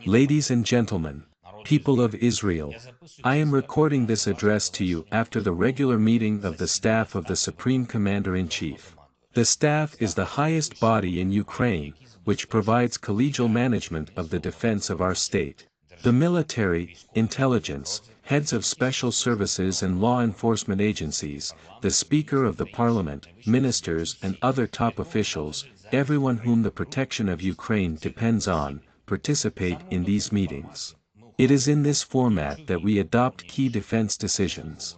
Ladies and gentlemen, people of Israel, I am recording this address to you after the regular meeting of the staff of the Supreme Commander-in-Chief. The staff is the highest body in Ukraine, which provides collegial management of the defense of our state. The military, intelligence, heads of special services and law enforcement agencies, the Speaker of the Parliament, ministers and other top officials, everyone whom the protection of Ukraine depends on, participate in these meetings. It is in this format that we adopt key defense decisions.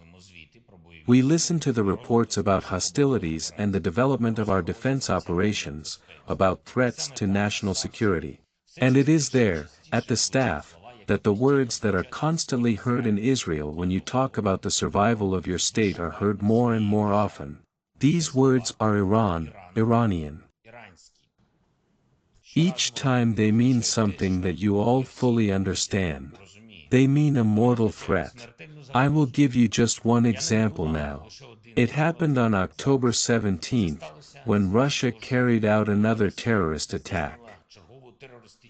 We listen to the reports about hostilities and the development of our defense operations, about threats to national security. And it is there, at the staff, that the words that are constantly heard in Israel when you talk about the survival of your state are heard more and more often. These words are Iran, Iranian. Each time they mean something that you all fully understand. They mean a mortal threat. I will give you just one example now. It happened on October 17th, when Russia carried out another terrorist attack.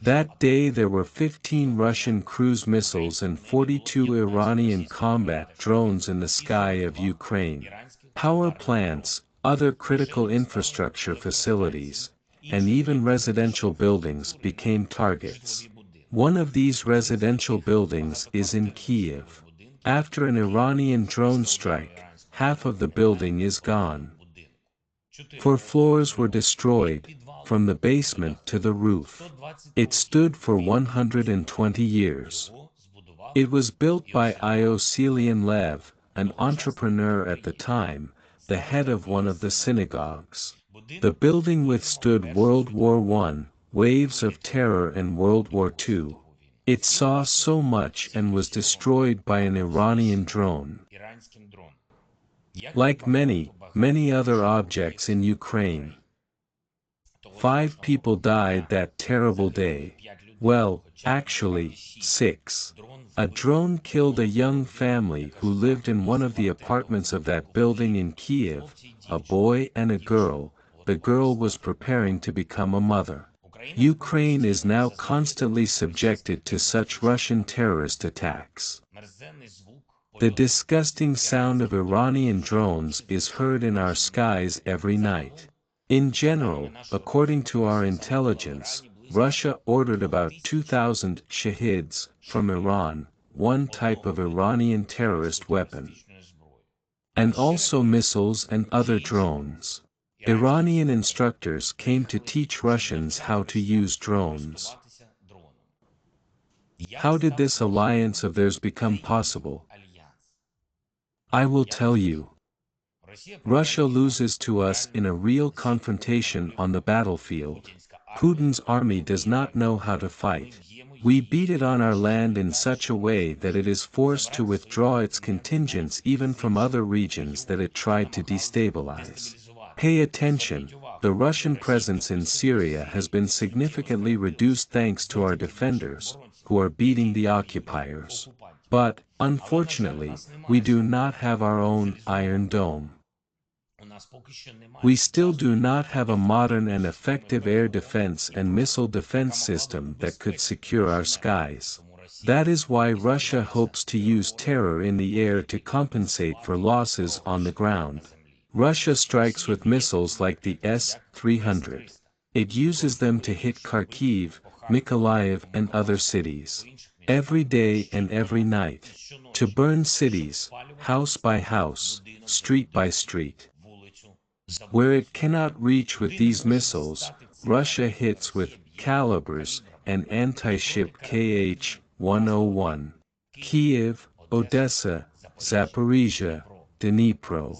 That day there were 15 Russian cruise missiles and 42 Iranian combat drones in the sky of Ukraine. Power plants, other critical infrastructure facilities, and even residential buildings became targets. One of these residential buildings is in Kiev. After an Iranian drone strike, half of the building is gone. 4 floors were destroyed, from the basement to the roof. It stood for 120 years. It was built by Ioselian Lev, an entrepreneur at the time, the head of one of the synagogues. The building withstood World War I, waves of terror and World War II. It saw so much and was destroyed by an Iranian drone. Like many, many other objects in Ukraine. 5 people died that terrible day. Well, actually, 6. A drone killed a young family who lived in one of the apartments of that building in Kiev, a boy and a girl. The girl was preparing to become a mother. Ukraine is now constantly subjected to such Russian terrorist attacks. The disgusting sound of Iranian drones is heard in our skies every night. In general, according to our intelligence, Russia ordered about 2,000 shahids from Iran, one type of Iranian terrorist weapon, and also missiles and other drones. Iranian instructors came to teach Russians how to use drones. How did this alliance of theirs become possible? I will tell you. Russia loses to us in a real confrontation on the battlefield. Putin's army does not know how to fight. We beat it on our land in such a way that it is forced to withdraw its contingents even from other regions that it tried to destabilize. Pay attention, the Russian presence in Syria has been significantly reduced thanks to our defenders, who are beating the occupiers. But, unfortunately, we do not have our own Iron Dome. We still do not have a modern and effective air defense and missile defense system that could secure our skies. That is why Russia hopes to use terror in the air to compensate for losses on the ground. Russia strikes with missiles like the S-300. It uses them to hit Kharkiv, Mykolaiv and other cities. Every day and every night. To burn cities, house by house, street by street. Where it cannot reach with these missiles, Russia hits with calibers and anti-ship Kh-101. Kiev, Odessa, Zaporizhia, Dnipro.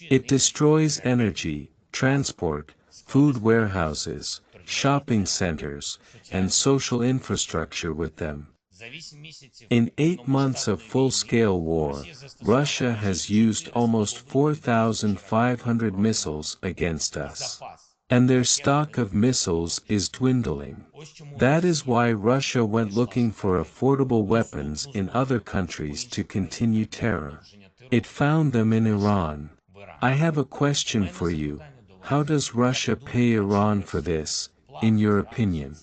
It destroys energy, transport, food warehouses, shopping centers, and social infrastructure with them. In 8 months of full-scale war, Russia has used almost 4,500 missiles against us. And their stock of missiles is dwindling. That is why Russia went looking for affordable weapons in other countries to continue terror. It found them in Iran. I have a question for you. How does Russia pay Iran for this, in your opinion?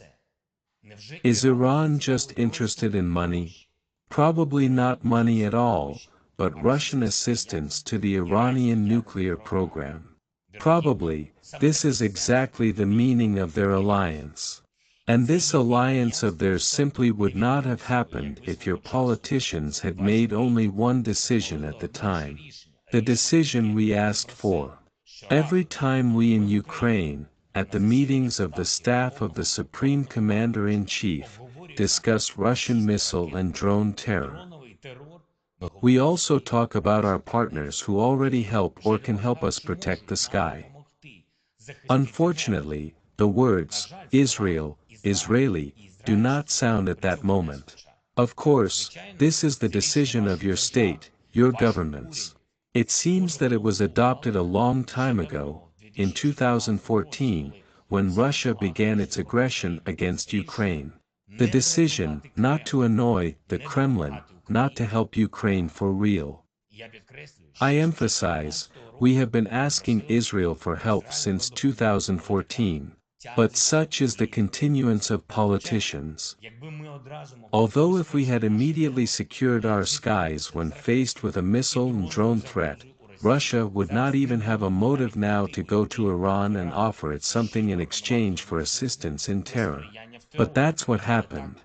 Is Iran just interested in money? Probably not money at all, but Russian assistance to the Iranian nuclear program. Probably, this is exactly the meaning of their alliance. And this alliance of theirs simply would not have happened if your politicians had made only one decision at the time. The decision we asked for. Every time we in Ukraine, at the meetings of the staff of the Supreme Commander-in-Chief, discuss Russian missile and drone terror. We also talk about our partners who already help or can help us protect the sky. Unfortunately, the words, Israel, Israeli, do not sound at that moment. Of course, this is the decision of your state, your governments. It seems that it was adopted a long time ago, in 2014, when Russia began its aggression against Ukraine. The decision, not to annoy the Kremlin, not to help Ukraine for real. I emphasize, we have been asking Israel for help since 2014. But such is the continuance of politicians. Although if we had immediately secured our skies when faced with a missile and drone threat, Russia would not even have a motive now to go to Iran and offer it something in exchange for assistance in terror. But that's what happened.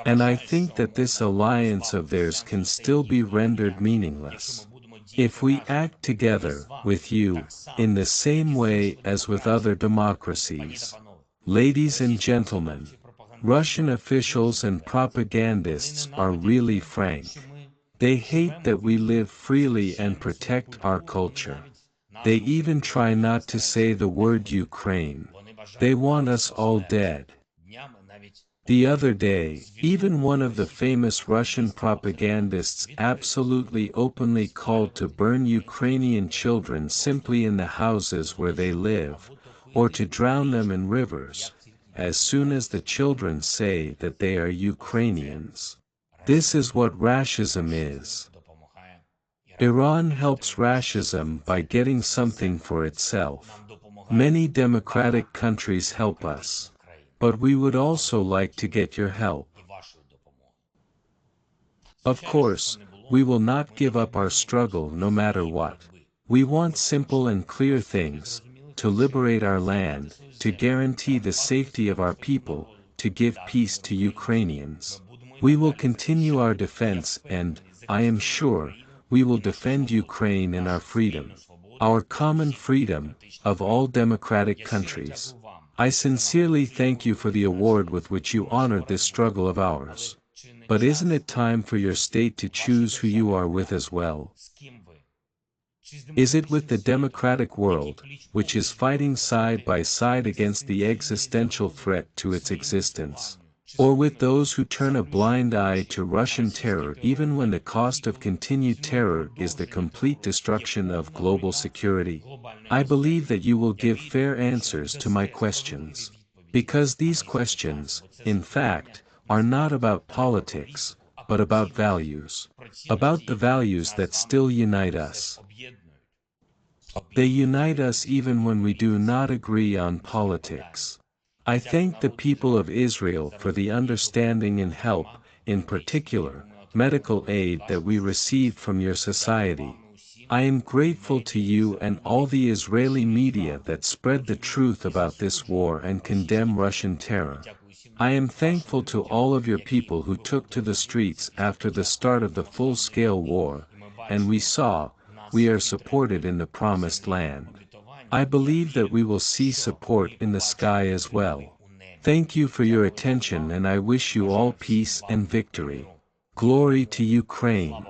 And I think that this alliance of theirs can still be rendered meaningless. If we act together, with you, in the same way as with other democracies. Ladies and gentlemen, Russian officials and propagandists are really frank. They hate that we live freely and protect our culture. They even try not to say the word Ukraine. They want us all dead. The other day, even one of the famous Russian propagandists absolutely openly called to burn Ukrainian children simply in the houses where they live, or to drown them in rivers, as soon as the children say that they are Ukrainians. This is what racism is. Iran helps racism by getting something for itself. Many democratic countries help us. But we would also like to get your help. Of course, we will not give up our struggle no matter what. We want simple and clear things, to liberate our land, to guarantee the safety of our people, to give peace to Ukrainians. We will continue our defense and, I am sure, we will defend Ukraine and our freedom. Our common freedom, of all democratic countries. I sincerely thank you for the award with which you honored this struggle of ours. But isn't it time for your state to choose who you are with as well? Is it with the democratic world, which is fighting side by side against the existential threat to its existence? Or with those who turn a blind eye to Russian terror even when the cost of continued terror is the complete destruction of global security? I believe that you will give fair answers to my questions. Because these questions, in fact, are not about politics, but about values. About the values that still unite us. They unite us even when we do not agree on politics. I thank the people of Israel for the understanding and help, in particular, medical aid that we received from your society. I am grateful to you and all the Israeli media that spread the truth about this war and condemn Russian terror. I am thankful to all of your people who took to the streets after the start of the full-scale war, and we are supported in the promised land. I believe that we will see support in the sky as well. Thank you for your attention and I wish you all peace and victory. Glory to Ukraine.